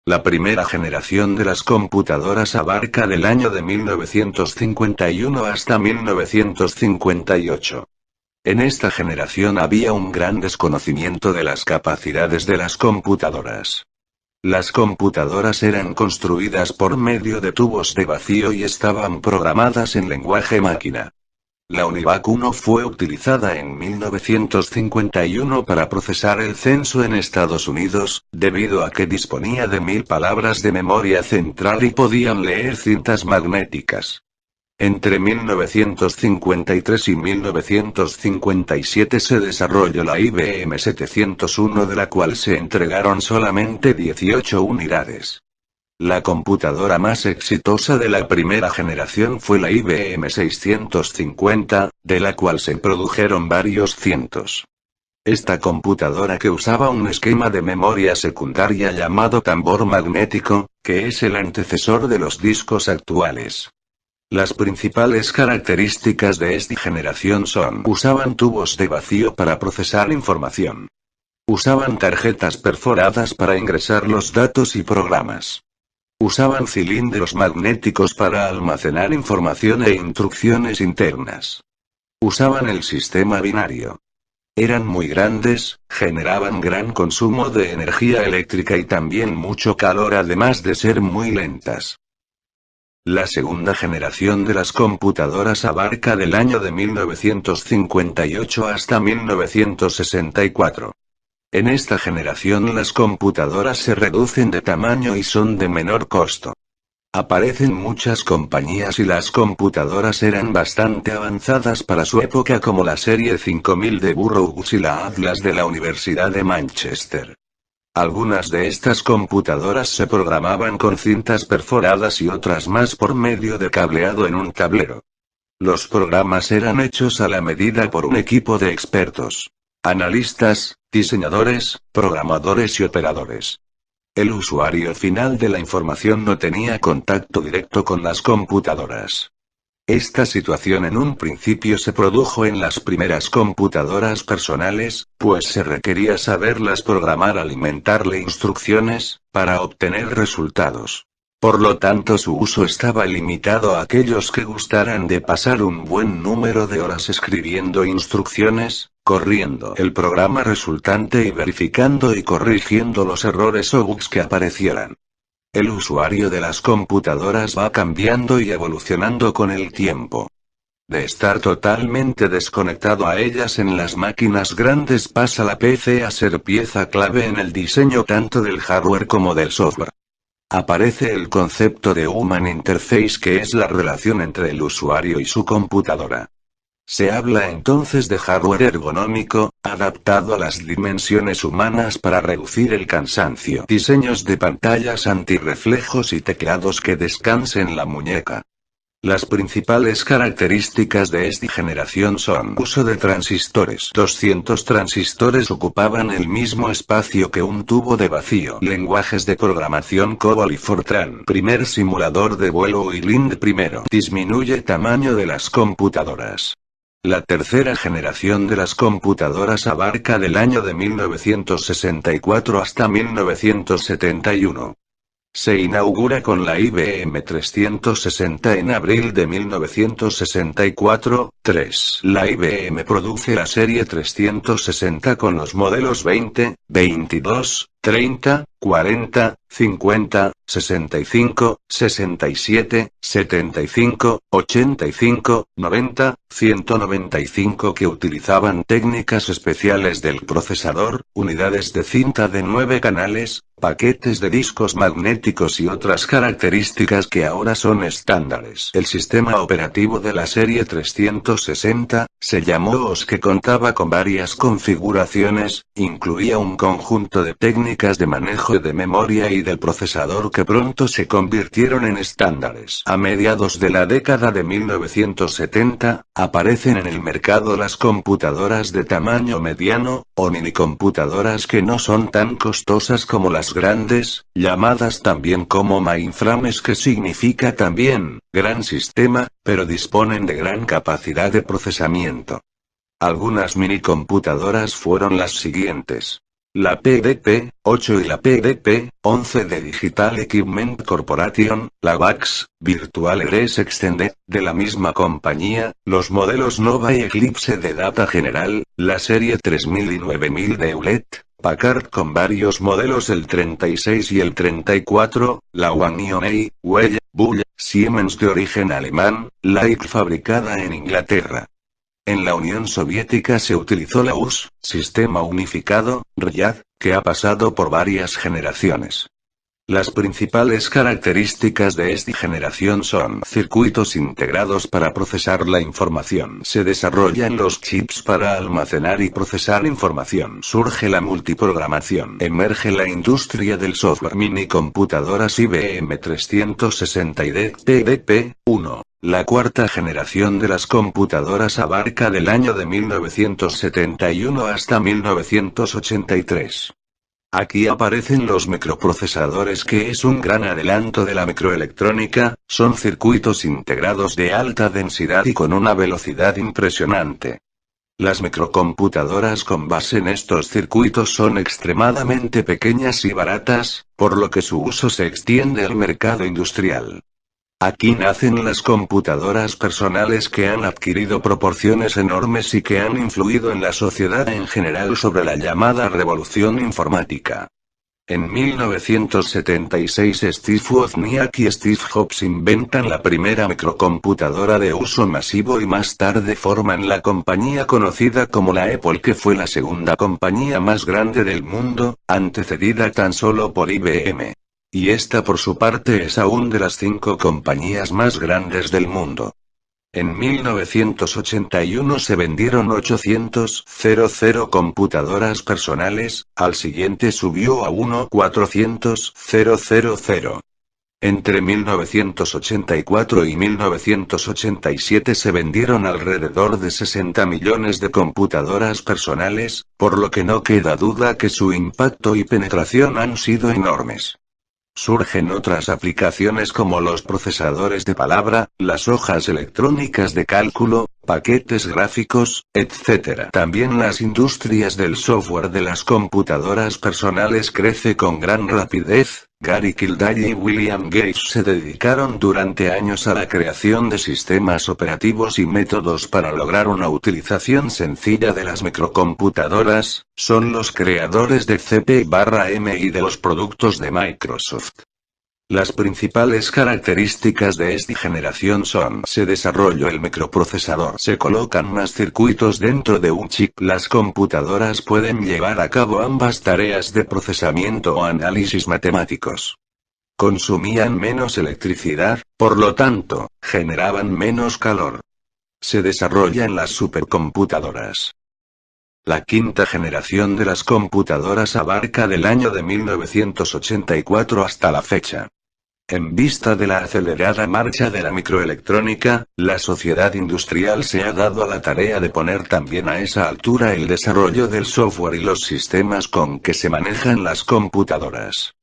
La primera generación de las computadoras abarca del año de 1951 hasta 1958. En esta generación había un gran desconocimiento de las capacidades de las computadoras. Las computadoras eran construidas por medio de tubos de vacío y estaban programadas en lenguaje máquina. La UNIVAC 1 fue utilizada en 1951 para procesar el censo en Estados Unidos, debido a que disponía de 1000 palabras de memoria central y podían leer cintas magnéticas. Entre 1953 y 1957 se desarrolló la IBM 701, de la cual se entregaron solamente 18 unidades. La computadora más exitosa de la primera generación fue la IBM 650, de la cual se produjeron varios cientos. Esta computadora, que usaba un esquema de memoria secundaria llamado tambor magnético, que es el antecesor de los discos actuales. Las principales características de esta generación son: usaban tubos de vacío para procesar información. Usaban tarjetas perforadas para ingresar los datos y programas. Usaban cilindros magnéticos para almacenar información e instrucciones internas. Usaban el sistema binario. Eran muy grandes, generaban gran consumo de energía eléctrica y también mucho calor, además de ser muy lentas. La segunda generación de las computadoras abarca del año de 1958 hasta 1964. En esta generación las computadoras se reducen de tamaño y son de menor costo. Aparecen muchas compañías y las computadoras eran bastante avanzadas para su época, como la serie 5000 de Burroughs y la Atlas de la Universidad de Manchester. Algunas de estas computadoras se programaban con cintas perforadas y otras más por medio de cableado en un tablero. Los programas eran hechos a la medida por un equipo de expertos. Analistas, diseñadores, programadores y operadores. El usuario final de la información no tenía contacto directo con las computadoras. Esta situación en un principio se produjo en las primeras computadoras personales, pues se requería saberlas programar, alimentarle instrucciones, para obtener resultados. Por lo tanto, su uso estaba limitado a aquellos que gustaran de pasar un buen número de horas escribiendo instrucciones, corriendo el programa resultante y verificando y corrigiendo los errores o bugs que aparecieran. El usuario de las computadoras va cambiando y evolucionando con el tiempo. De estar totalmente desconectado a ellas en las máquinas grandes, pasa la PC a ser pieza clave en el diseño tanto del hardware como del software. Aparece el concepto de Human Interface, que es la relación entre el usuario y su computadora. Se habla entonces de hardware ergonómico, adaptado a las dimensiones humanas para reducir el cansancio. Diseños de pantallas antirreflejos y teclados que descansen la muñeca. Las principales características de esta generación son: uso de transistores. 200 transistores ocupaban el mismo espacio que un tubo de vacío. Lenguajes de programación COBOL y Fortran. Primer simulador de vuelo y Lind primero. Disminuye tamaño de las computadoras. La tercera generación de las computadoras abarca del año de 1964 hasta 1971. Se inaugura con la IBM 360 en abril de 1964. 3. La IBM produce la serie 360 con los modelos 20, 22, 30, 40, 50, 65, 67, 75, 85, 90, 195, que utilizaban técnicas especiales del procesador, unidades de cinta de 9 canales, paquetes de discos magnéticos y otras características que ahora son estándares. El sistema operativo de la serie 360 se llamó OS, que contaba con varias configuraciones, incluía un conjunto de técnicas de manejo de memoria y del procesador que pronto se convirtieron en estándares. A mediados de la década de 1970, aparecen en el mercado las computadoras de tamaño mediano, o minicomputadoras, que no son tan costosas como las grandes, llamadas también como mainframes, que significa también gran sistema, pero disponen de gran capacidad de procesamiento. Algunas minicomputadoras fueron las siguientes: la PDP-8 y la PDP-11 de Digital Equipment Corporation, la VAX, Virtual Address Extended, de la misma compañía, los modelos Nova y Eclipse de Data General, la serie 3000 y 9000 de Hewlett Packard con varios modelos el 36 y el 34, la One Huella, Bull, Siemens de origen alemán, la IC fabricada en Inglaterra. En la Unión Soviética se utilizó la US, Sistema Unificado, RIAD, que ha pasado por varias generaciones. Las principales características de esta generación son circuitos integrados para procesar la información. Se desarrollan los chips para almacenar y procesar información. Surge la multiprogramación. Emerge la industria del software. Mini computadoras IBM 360 y DTDP-1. La cuarta generación de las computadoras abarca del año de 1971 hasta 1983. Aquí aparecen los microprocesadores, que es un gran adelanto de la microelectrónica, son circuitos integrados de alta densidad y con una velocidad impresionante. Las microcomputadoras con base en estos circuitos son extremadamente pequeñas y baratas, por lo que su uso se extiende al mercado industrial. Aquí nacen las computadoras personales, que han adquirido proporciones enormes y que han influido en la sociedad en general sobre la llamada revolución informática. En 1976 Steve Wozniak y Steve Jobs inventan la primera microcomputadora de uso masivo y más tarde forman la compañía conocida como la Apple, que fue la segunda compañía más grande del mundo, antecedida tan solo por IBM. Y esta por su parte es aún de las 5 compañías más grandes del mundo. En 1981 se vendieron 800.000 computadoras personales, al siguiente subió a 400.000. Entre 1984 y 1987 se vendieron alrededor de 60 millones de computadoras personales, por lo que no queda duda que su impacto y penetración han sido enormes. Surgen otras aplicaciones como los procesadores de palabra, las hojas electrónicas de cálculo, paquetes gráficos, etc. También las industrias del software de las computadoras personales crece con gran rapidez. Gary Kildare y William Gates se dedicaron durante años a la creación de sistemas operativos y métodos para lograr una utilización sencilla de las microcomputadoras, son los creadores de CP/M y de los productos de Microsoft. Las principales características de esta generación son: se desarrolló el microprocesador, se colocan más circuitos dentro de un chip, las computadoras pueden llevar a cabo ambas tareas de procesamiento o análisis matemáticos. Consumían menos electricidad, por lo tanto, generaban menos calor. Se desarrollan las supercomputadoras. La quinta generación de las computadoras abarca del año de 1984 hasta la fecha. En vista de la acelerada marcha de la microelectrónica, la sociedad industrial se ha dado a la tarea de poner también a esa altura el desarrollo del software y los sistemas con que se manejan las computadoras.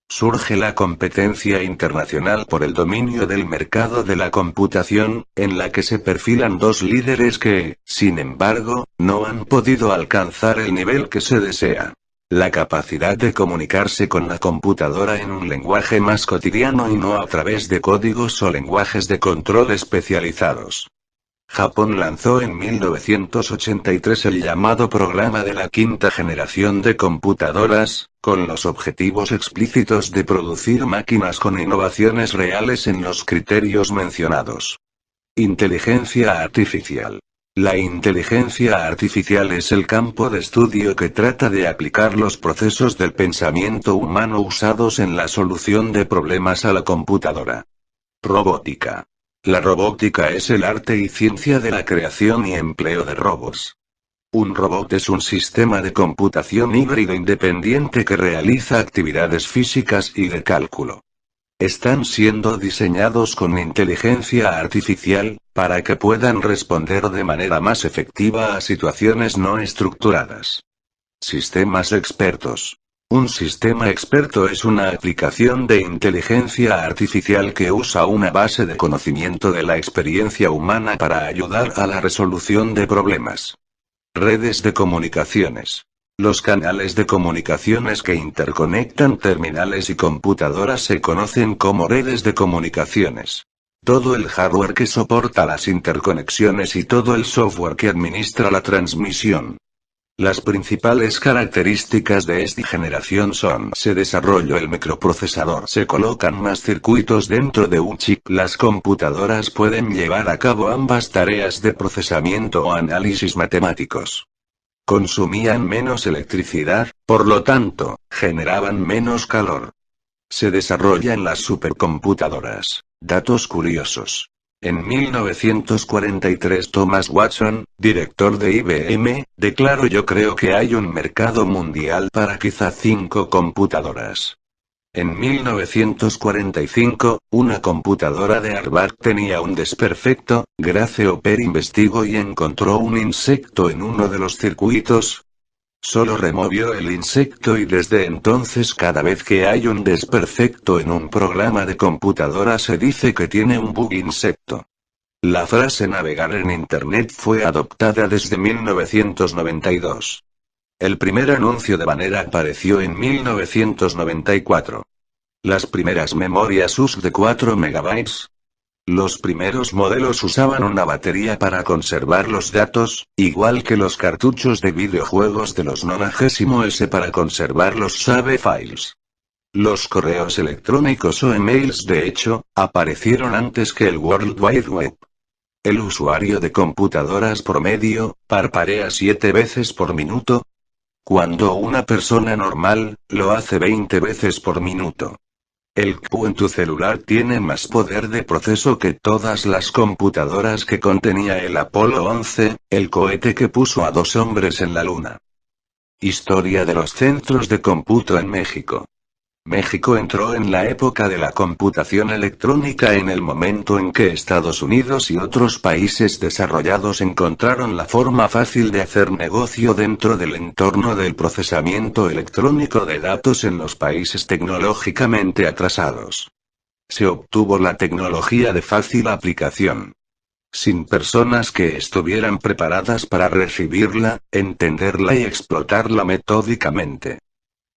Surge la competencia internacional por el dominio del mercado de la computación, en la que se perfilan dos líderes que, sin embargo, no han podido alcanzar el nivel que se desea. La capacidad de comunicarse con la computadora en un lenguaje más cotidiano y no a través de códigos o lenguajes de control especializados. Japón lanzó en 1983 el llamado programa de la quinta generación de computadoras, con los objetivos explícitos de producir máquinas con innovaciones reales en los criterios mencionados. Inteligencia artificial. La inteligencia artificial es el campo de estudio que trata de aplicar los procesos del pensamiento humano usados en la solución de problemas a la computadora. Robótica. La robótica es el arte y ciencia de la creación y empleo de robots. Un robot es un sistema de computación híbrido independiente que realiza actividades físicas y de cálculo. Están siendo diseñados con inteligencia artificial, para que puedan responder de manera más efectiva a situaciones no estructuradas. Sistemas expertos. Un sistema experto es una aplicación de inteligencia artificial que usa una base de conocimiento de la experiencia humana para ayudar a la resolución de problemas. Redes de comunicaciones. Los canales de comunicaciones que interconectan terminales y computadoras se conocen como redes de comunicaciones. Todo el hardware que soporta las interconexiones y todo el software que administra la transmisión. Las principales características de esta generación son: se desarrolló el microprocesador, se colocan más circuitos dentro de un chip, las computadoras pueden llevar a cabo ambas tareas de procesamiento o análisis matemáticos. Consumían menos electricidad, por lo tanto, generaban menos calor. Se desarrollan las supercomputadoras. Datos curiosos. En 1943 Thomas Watson, director de IBM, declaró: yo creo que hay un mercado mundial para quizá 5 computadoras. En 1945, una computadora de Harvard tenía un desperfecto. Grace Hopper investigó y encontró un insecto en uno de los circuitos. Solo removió el insecto y desde entonces cada vez que hay un desperfecto en un programa de computadora se dice que tiene un bug insecto. La frase navegar en Internet fue adoptada desde 1992. El primer anuncio de Banner apareció en 1994. Las primeras memorias USB de 4 MB. Los primeros modelos usaban una batería para conservar los datos, igual que los cartuchos de videojuegos de los 90S para conservar los save files. Los correos electrónicos o emails, de hecho, aparecieron antes que el World Wide Web. El usuario de computadoras promedio parpadea 7 veces por minuto, cuando una persona normal lo hace 20 veces por minuto. El CPU en tu celular tiene más poder de proceso que todas las computadoras que contenía el Apolo 11, el cohete que puso a 2 hombres en la Luna. Historia de los centros de cómputo en México. México entró en la época de la computación electrónica en el momento en que Estados Unidos y otros países desarrollados encontraron la forma fácil de hacer negocio dentro del entorno del procesamiento electrónico de datos en los países tecnológicamente atrasados. Se obtuvo la tecnología de fácil aplicación. Sin personas que estuvieran preparadas para recibirla, entenderla y explotarla metódicamente.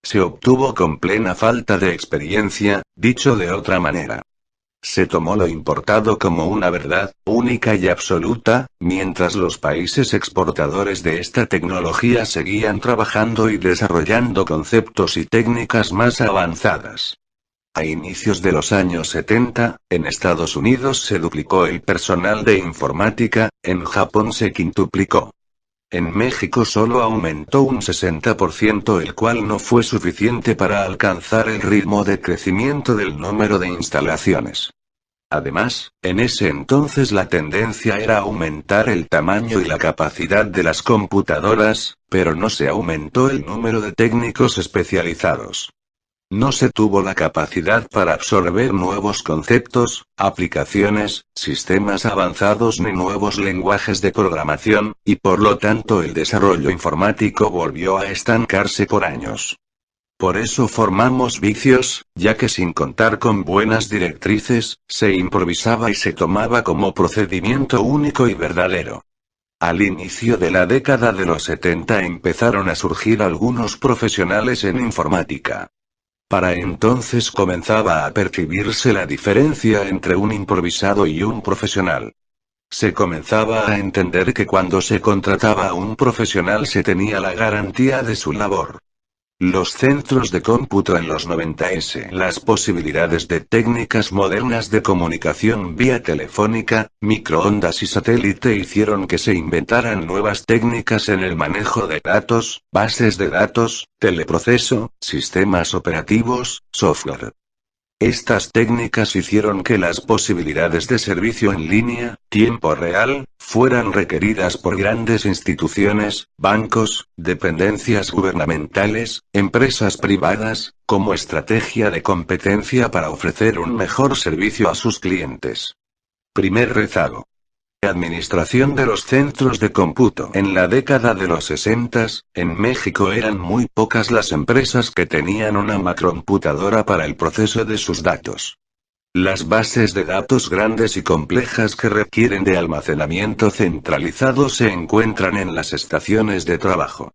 Se obtuvo con plena falta de experiencia, dicho de otra manera. Se tomó lo importado como una verdad, única y absoluta, mientras los países exportadores de esta tecnología seguían trabajando y desarrollando conceptos y técnicas más avanzadas. A inicios de los años 70, en Estados Unidos se duplicó el personal de informática, en Japón se quintuplicó. En México solo aumentó un 60%, el cual no fue suficiente para alcanzar el ritmo de crecimiento del número de instalaciones. Además, en ese entonces la tendencia era aumentar el tamaño y la capacidad de las computadoras, pero no se aumentó el número de técnicos especializados. No se tuvo la capacidad para absorber nuevos conceptos, aplicaciones, sistemas avanzados ni nuevos lenguajes de programación, y por lo tanto el desarrollo informático volvió a estancarse por años. Por eso formamos vicios, ya que sin contar con buenas directrices, se improvisaba y se tomaba como procedimiento único y verdadero. Al inicio de la década de los 70 empezaron a surgir algunos profesionales en informática. Para entonces comenzaba a percibirse la diferencia entre un improvisado y un profesional. Se comenzaba a entender que cuando se contrataba a un profesional se tenía la garantía de su labor. Los centros de cómputo en los 90s, las posibilidades de técnicas modernas de comunicación vía telefónica, microondas y satélite hicieron que se inventaran nuevas técnicas en el manejo de datos, bases de datos, teleproceso, sistemas operativos, software. Estas técnicas hicieron que las posibilidades de servicio en línea, tiempo real, fueran requeridas por grandes instituciones, bancos, dependencias gubernamentales, empresas privadas, como estrategia de competencia para ofrecer un mejor servicio a sus clientes. Primer rezago. Administración de los centros de cómputo. En la década de los 60, en México eran muy pocas las empresas que tenían una macrocomputadora para el proceso de sus datos. Las bases de datos grandes y complejas que requieren de almacenamiento centralizado se encuentran en las estaciones de trabajo.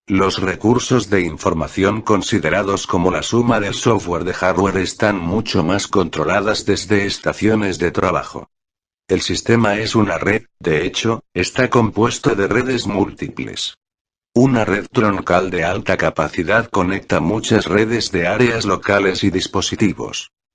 Los recursos de información considerados como la suma del software de hardware están mucho más controladas desde estaciones de trabajo. El sistema es una red, de hecho, está compuesto de redes múltiples. Una red troncal de alta capacidad conecta muchas redes de áreas locales y dispositivos.